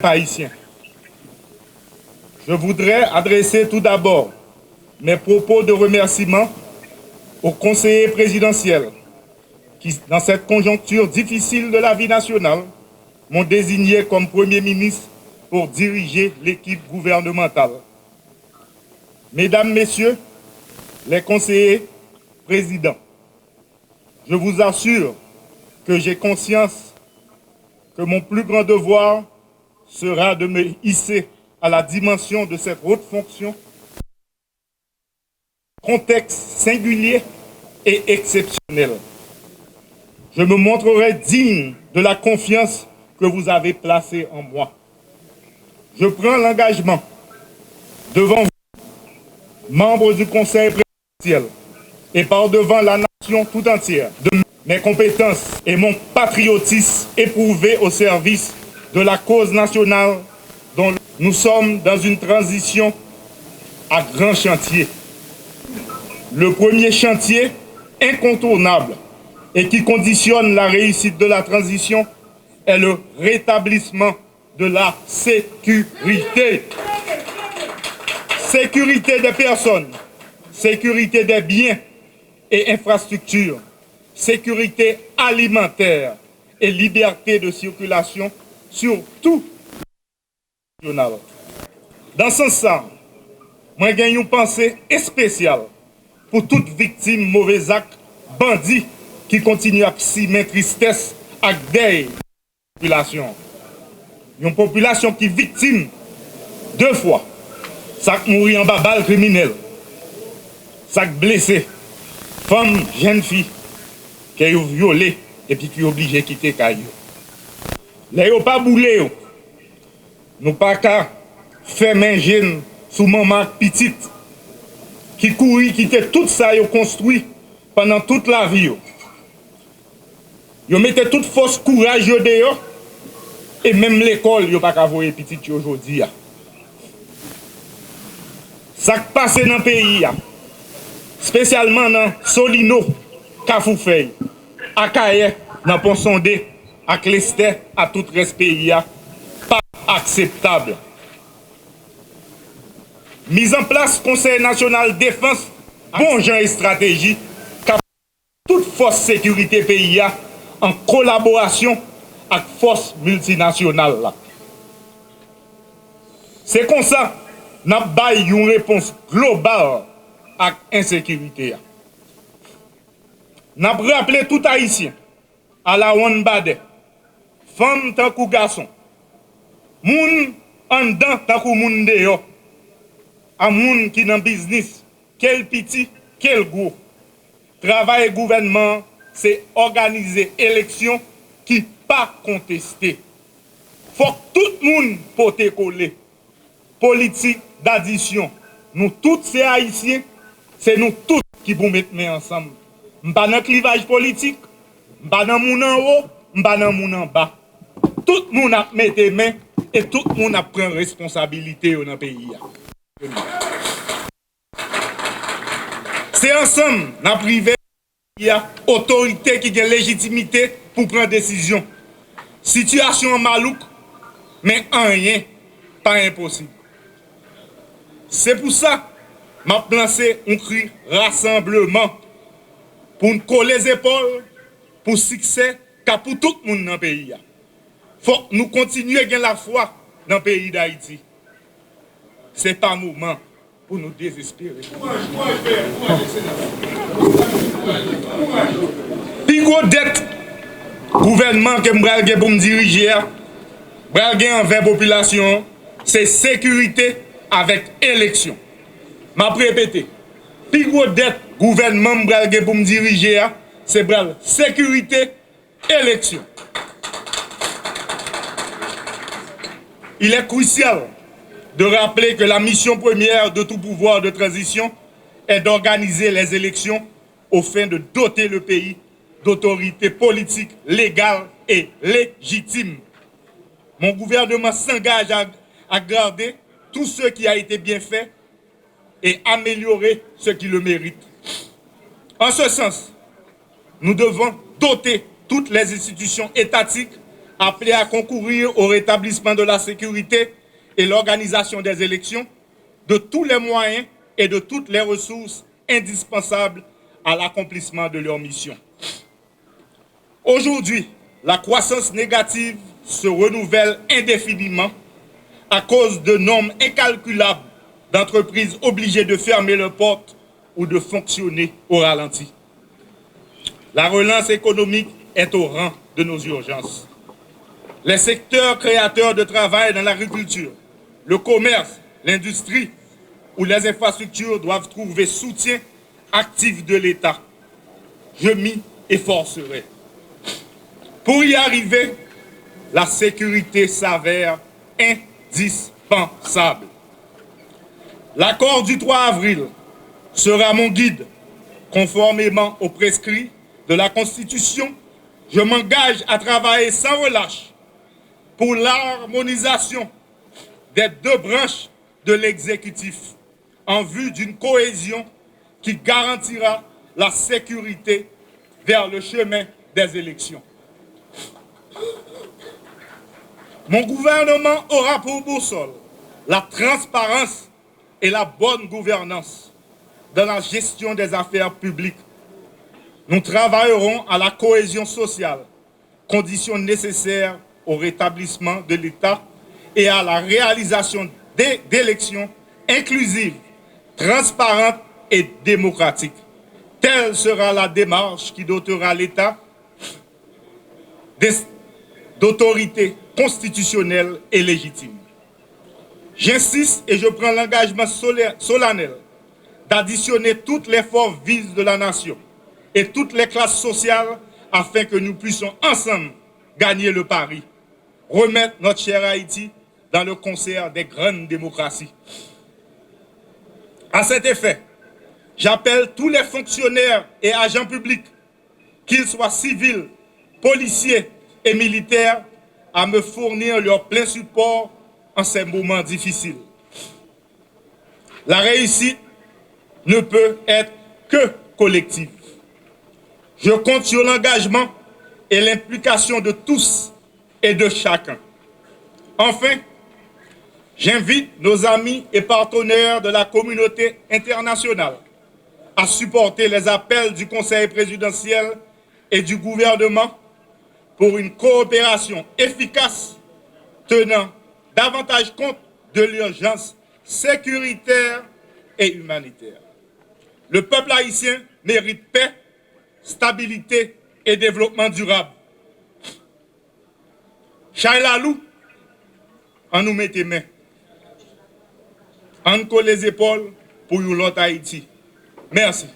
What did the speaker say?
Haïtiens. Je voudrais adresser tout d'abord mes propos de remerciement aux conseillers présidentiels qui, dans cette conjoncture difficile de la vie nationale, m'ont désigné comme Premier ministre pour diriger l'équipe gouvernementale. Mesdames, Messieurs, les conseillers présidents, je vous assure que j'ai conscience que mon plus grand devoir sera de me hisser à la dimension de cette haute fonction, contexte singulier et exceptionnel. Je me montrerai digne de la confiance que vous avez placée en moi. Je prends l'engagement devant vous, membres du Conseil présidentiel, et par devant la nation tout entière, de mes compétences et mon patriotisme éprouvés au service de la cause nationale dont nous sommes dans une transition à grand chantier. Le premier chantier incontournable et qui conditionne la réussite de la transition est le rétablissement de la sécurité. Sécurité des personnes, sécurité des biens et infrastructures, sécurité alimentaire et liberté de circulation sur tout le national. Dans ce sens, moi j'ai une pensée spéciale pour toute victime mauvais actes, bandits qui continuent à simer tristesse avec des populations. Une population qui est victime deux fois. Ça mourit en babal criminel. Ça blessé. Femme, jeune fille qui est violée et puis qui est obligée de quitter Caillou. Les n'ont pas boulé. Nous pas qu'à faire main jeune sous maman petite qui courit, qui était tout ça yo construit pendant toute la vie. Yo mettait toute force courage dehors et même l'école yo pas qu'à voir petite aujourd'hui. Ça qui passe dans le pays, spécialement dans Solino, Kafoufei, Akaye, dans Ponsondé, à Clester, à tout respect, pas acceptable. Mise en place Conseil national de défense, bon genre et stratégie, toute force sécurité pays en collaboration avec force multinationale. C'est comme ça nous avons une réponse globale à l'insécurité. Nous avons rappelé tout Haïtien à la Wanbade, femme tant que garçon, moun en dedans tant que moun dehors, à moun qui dans business, quel petit, quel gros. Travail gouvernement, c'est organiser élection qui pas contestée. Faut que tout le monde pote coller. Politique d'addition. Nous tous ces Haïtiens, c'est nous tous qui vous mettre ensemble. Pas dans le clivage politique, pas dans moun en haut, pas dans moun en bas. Tout le monde a mis des mains et tout le monde a pris responsabilité dans le pays. C'est ensemble, dans le privé, il y a autorité qui a légitimité pour prendre décision. Situation malouk, mais rien, pas impossible. C'est pour ça que je lancé un cri rassemblement pour nous coller les épaules pour succès car pour tout le monde dans le pays. Il faut que nous continuions à gagner la foi dans le pays d'Haïti. Ce n'est pas un moment pour nous désespérer. Puis gros dette gouvernement que je pour me diriger, envers la population, c'est sécurité avec élection. Je répète, plus gros dette gouvernement pour me diriger, c'est sécurité, élection. Il est crucial de rappeler que la mission première de tout pouvoir de transition est d'organiser les élections au fin de doter le pays d'autorités politiques légales et légitimes. Mon gouvernement s'engage à garder tout ce qui a été bien fait et améliorer ce qui le mérite. En ce sens, nous devons doter toutes les institutions étatiques appelés à concourir au rétablissement de la sécurité et l'organisation des élections de tous les moyens et de toutes les ressources indispensables à l'accomplissement de leur mission. Aujourd'hui, la croissance négative se renouvelle indéfiniment à cause de nombres incalculables d'entreprises obligées de fermer leurs portes ou de fonctionner au ralenti. La relance économique est au rang de nos urgences. Les secteurs créateurs de travail dans l'agriculture, le commerce, l'industrie ou les infrastructures doivent trouver soutien actif de l'État. Je m'y efforcerai. Pour y arriver, la sécurité s'avère indispensable. L'accord du 3 avril sera mon guide. Conformément aux prescrits de la Constitution, je m'engage à travailler sans relâche pour l'harmonisation des deux branches de l'exécutif en vue d'une cohésion qui garantira la sécurité vers le chemin des élections. Mon gouvernement aura pour boussole la transparence et la bonne gouvernance dans la gestion des affaires publiques. Nous travaillerons à la cohésion sociale, condition nécessaire au rétablissement de l'État et à la réalisation d'élections inclusives, transparentes et démocratiques. Telle sera la démarche qui dotera l'État d'autorité constitutionnelle et légitime. J'insiste et je prends l'engagement solennel d'additionner toutes les forces vives de la nation et toutes les classes sociales afin que nous puissions ensemble gagner le pari, remettre notre cher Haïti dans le concert des grandes démocraties. À cet effet, j'appelle tous les fonctionnaires et agents publics, qu'ils soient civils, policiers et militaires, à me fournir leur plein support en ces moments difficiles. La réussite ne peut être que collective. Je compte sur l'engagement et l'implication de tous et de chacun. Enfin, j'invite nos amis et partenaires de la communauté internationale à supporter les appels du Conseil présidentiel et du gouvernement pour une coopération efficace tenant davantage compte de l'urgence sécuritaire et humanitaire. Le peuple haïtien mérite paix, stabilité et développement durable. Chailalou, on nous met les mains. On colle les épaules pour l'autre Haïti. Merci.